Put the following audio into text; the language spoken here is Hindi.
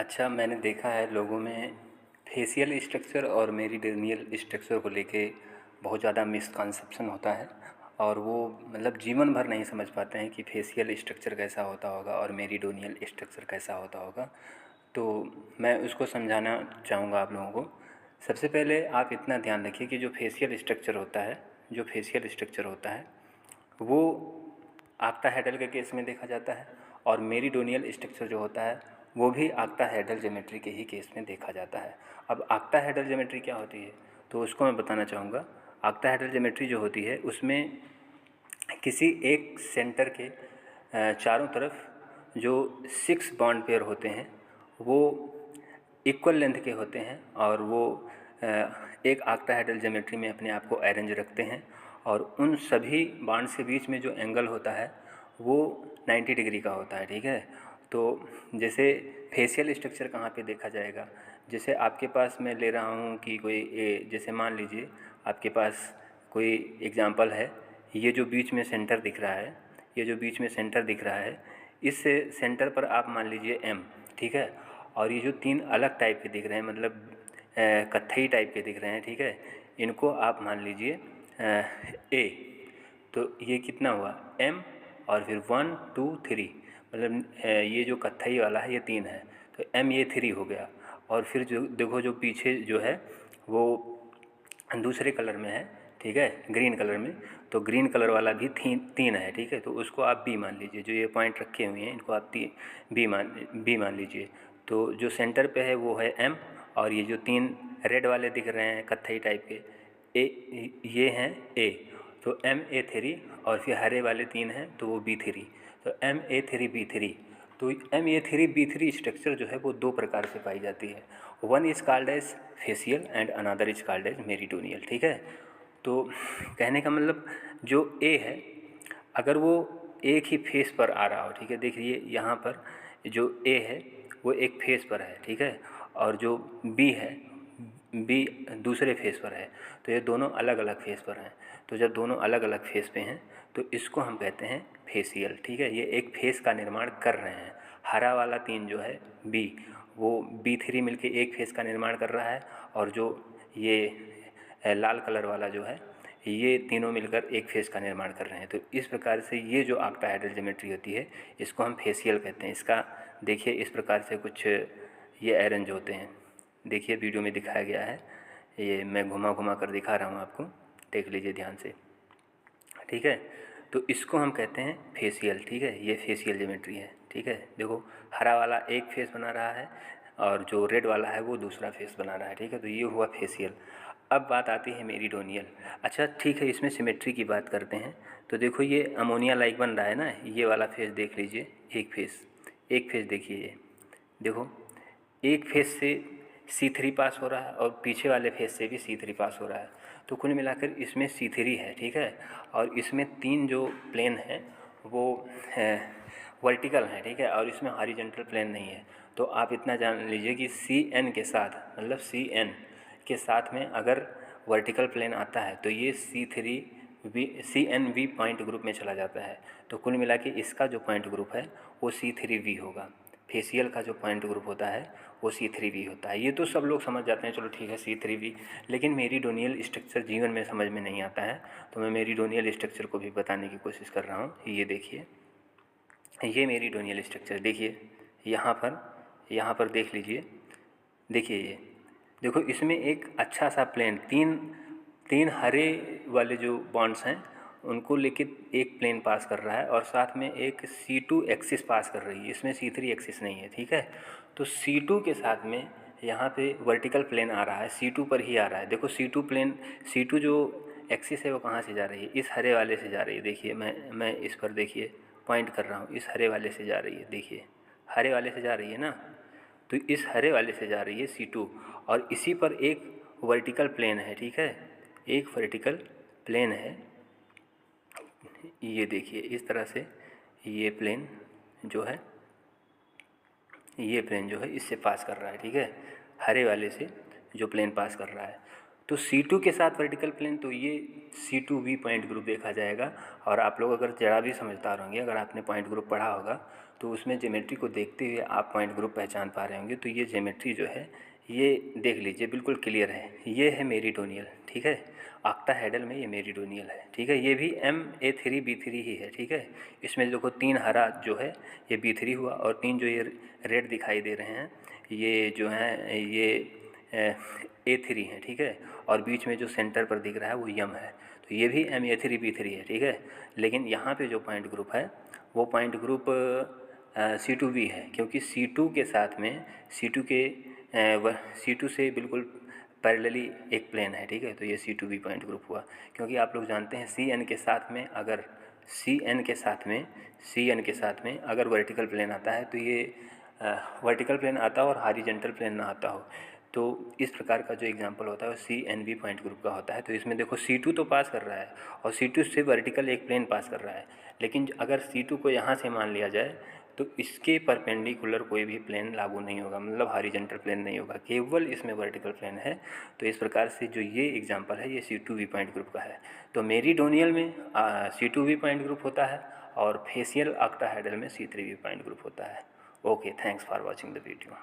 अच्छा, मैंने देखा है लोगों में फेशियल स्ट्रक्चर और मेरिडियनियल स्ट्रक्चर को लेके बहुत ज़्यादा मिसकंसेप्शन होता है और वो मतलब जीवन भर नहीं समझ पाते हैं कि फेशियल स्ट्रक्चर कैसा होता होगा और मेरिडोनियल स्ट्रक्चर कैसा होता होगा। तो मैं उसको समझाना चाहूँगा आप लोगों को। सबसे पहले आप इतना ध्यान रखिए कि जो फेशियल स्ट्रक्चर होता है वो ऑक्टाहेड्रल के केस में देखा जाता है और मेरिडोनियल स्ट्रक्चर जो होता है वो भी ऑक्टाहेड्रल ज्योमेट्री के ही केस में देखा जाता है। अब ऑक्टाहेड्रल ज्योमेट्री क्या होती है तो उसको मैं बताना चाहूँगा। ऑक्टाहेड्रल ज्योमेट्री जो होती है उसमें किसी एक सेंटर के चारों तरफ जो 6 बॉन्ड पेयर होते हैं वो इक्वल लेंथ के होते हैं और वो एक ऑक्टाहेड्रल ज्योमेट्री में अपने आप को अरेंज रखते हैं और उन सभी बॉन्ड्स के बीच में जो एंगल होता है वो 90 डिग्री का होता है। ठीक है, तो जैसे फेशियल स्ट्रक्चर कहाँ पे देखा जाएगा, जैसे आपके पास मैं ले रहा हूँ कि जैसे मान लीजिए आपके पास कोई एग्जांपल है, ये जो बीच में सेंटर दिख रहा है, ये जो बीच में सेंटर दिख रहा है, इस सेंटर पर आप मान लीजिए एम। ठीक है, और ये जो 3 अलग टाइप के दिख रहे हैं मतलब कत्थई टाइप के दिख रहे हैं, ठीक है, इनको आप मान लीजिए ए। तो ये कितना हुआ एम और फिर 1 2 3 मतलब ये जो कत्थई वाला है ये 3 है तो एम ये 3 हो गया। और फिर जो देखो जो पीछे जो है वो दूसरे कलर में है, ठीक है, ग्रीन कलर में, तो ग्रीन कलर वाला भी 3 है। ठीक है, तो उसको आप बी मान लीजिए। जो ये पॉइंट रखे हुए हैं इनको आप बी मान लीजिए। तो जो सेंटर पे है वो है एम और ये जो 3 रेड वाले दिख रहे हैं कत्थई टाइप के ये हैं ए। तो MA3 और फिर हरे वाले 3 हैं तो वो B3, तो MA3B3। तो MA3B3 स्ट्रक्चर जो है वो 2 प्रकार से पाई जाती है। One is called as facial and another is called as meridional. ठीक है, तो कहने का मतलब जो ए है अगर वो एक ही फेस पर आ रहा हो, ठीक है, देखिए यहाँ पर जो ए है वो एक फेस पर है, ठीक है, और जो बी है बी दूसरे फेस पर है, तो ये दोनों अलग अलग फेस पर हैं। तो जब दोनों अलग अलग फेस पे हैं तो इसको हम कहते हैं फेशियल। ठीक है, ये एक फेस का निर्माण कर रहे हैं। हरा वाला 3 जो है बी, वो B3 मिलके एक फेस का निर्माण कर रहा है और जो ये लाल कलर वाला जो है ये तीनों मिलकर एक फेस का निर्माण कर रहे हैं। तो इस प्रकार से ये जो ऑक्टाहेड्रल ज्योमेट्री होती है इसको हम फेशियल कहते हैं। इसका देखिए इस प्रकार से कुछ ये अरेंज होते हैं, देखिए वीडियो में दिखाया गया है, ये मैं घुमा घुमा कर दिखा रहा हूँ आपको, देख लीजिए ध्यान से। ठीक है, तो इसको हम कहते हैं फेशियल। ठीक है, ये फेशियल ज्योमेट्री है। ठीक है, देखो हरा वाला एक फेस बना रहा है और जो रेड वाला है वो दूसरा फेस बना रहा है। ठीक है, तो ये हुआ फेशियल। अब बात आती है मेरिडोनियल। अच्छा ठीक है, इसमें सिमेट्री की बात करते हैं। तो देखो ये अमोनिया लाइक बन रहा है ना, ये वाला फेस देख लीजिए, एक फेस देखिए, ये देखो एक फेस से C3 पास हो रहा है और पीछे वाले फेस से भी C3 पास हो रहा है। तो कुल मिलाकर इसमें C3 है। ठीक है, और इसमें 3 जो प्लेन हैं वो वर्टिकल हैं। ठीक है, और इसमें हॉरिजॉन्टल प्लेन नहीं है। तो आप इतना जान लीजिए कि CN के साथ मतलब CN के साथ में अगर वर्टिकल प्लेन आता है तो ये CNV पॉइंट ग्रुप में चला जाता है। तो कुल मिला के इसका जो पॉइंट ग्रुप है वो C3V होगा। फेशियल का जो पॉइंट ग्रुप होता है वो C3V होता है। ये तो सब लोग समझ जाते हैं, चलो ठीक है C3V, लेकिन मेरिडोनियल स्ट्रक्चर जीवन में समझ में नहीं आता है। तो मैं मेरिडोनियल स्ट्रक्चर को भी बताने की कोशिश कर रहा हूँ। ये देखिए, ये मेरिडोनियल स्ट्रक्चर देखिए, यहाँ पर देख लीजिए, देखिए ये देखो इसमें एक अच्छा सा प्लेन, तीन हरे वाले जो बॉन्ड्स हैं उनको लेके एक प्लेन पास कर रहा है और साथ में एक C2 एक्सिस पास कर रही है। इसमें C3 एक्सिस नहीं है। ठीक है, तो C2 के साथ में यहाँ पे वर्टिकल प्लेन आ रहा है, C2 पर ही आ रहा है। देखो C2 जो एक्सिस है वो कहाँ से जा रही है, इस हरे वाले से जा रही है। देखिए मैं इस पर देखिए पॉइंट कर रहा हूँ, इस हरे वाले से जा रही है। देखिए हरे वाले से जा रही है ना, तो इस हरे वाले से जा रही है C2 और इसी पर एक वर्टिकल प्लेन है। ठीक है, एक वर्टिकल प्लेन है, ये देखिए इस तरह से ये प्लेन जो है इससे पास कर रहा है। ठीक है, हरे वाले से जो प्लेन पास कर रहा है, तो C2 के साथ वर्टिकल प्लेन, तो ये C2V पॉइंट ग्रुप देखा जाएगा। और आप लोग अगर ज़रा भी समझदार होंगे, अगर आपने पॉइंट ग्रुप पढ़ा होगा तो उसमें ज्योमेट्री को देखते हुए आप पॉइंट ग्रुप पहचान पा रहे होंगे। तो ये ज्योमेट्री जो है ये देख लीजिए बिल्कुल क्लियर है, ये है मेरीडोनियल, ठीक है। ऑक्टाहेड्रल में ये मेरीडोनियल है, ठीक है। ये भी MA3B3 ही है, ठीक है। इसमें देखो 3 हरा जो है ये B3 हुआ, और 3 जो ये रेड दिखाई दे रहे हैं ये जो हैं ये A3 हैं, ठीक है। और बीच में जो सेंटर पर दिख रहा है वो यम है, तो ये भी MA3B3 है, ठीक है। लेकिन यहाँ पे जो पॉइंट ग्रुप है वो पॉइंट ग्रुप C2B है, क्योंकि C2 के साथ में C2 से बिल्कुल पैरेलली एक प्लेन है, ठीक है। तो ये C2B पॉइंट ग्रुप हुआ, क्योंकि आप लोग जानते हैं CN के साथ में अगर CN के साथ में अगर वर्टिकल प्लेन आता है तो ये वर्टिकल प्लेन आता हो और हॉरिजॉन्टल प्लेन ना आता हो, तो इस प्रकार का जो एग्जांपल होता है वो CNB पॉइंट ग्रुप का होता है। तो इसमें देखो C2 तो पास कर रहा है और C2 से वर्टिकल एक प्लेन पास कर रहा है, लेकिन अगर C2 को यहाँ से मान लिया जाए तो इसके परपेंडिकुलर कोई भी प्लेन लागू नहीं होगा, मतलब हॉरिजॉन्टल प्लेन नहीं होगा, केवल इसमें वर्टिकल प्लेन है। तो इस प्रकार से जो ये एग्जांपल है ये C2B पॉइंट ग्रुप का है। तो मेरीडोनियल में C2B पॉइंट ग्रुप होता है और फेशियल ऑक्टाहेड्रल में C3B पॉइंट ग्रुप होता है। Okay, thanks for watching the video.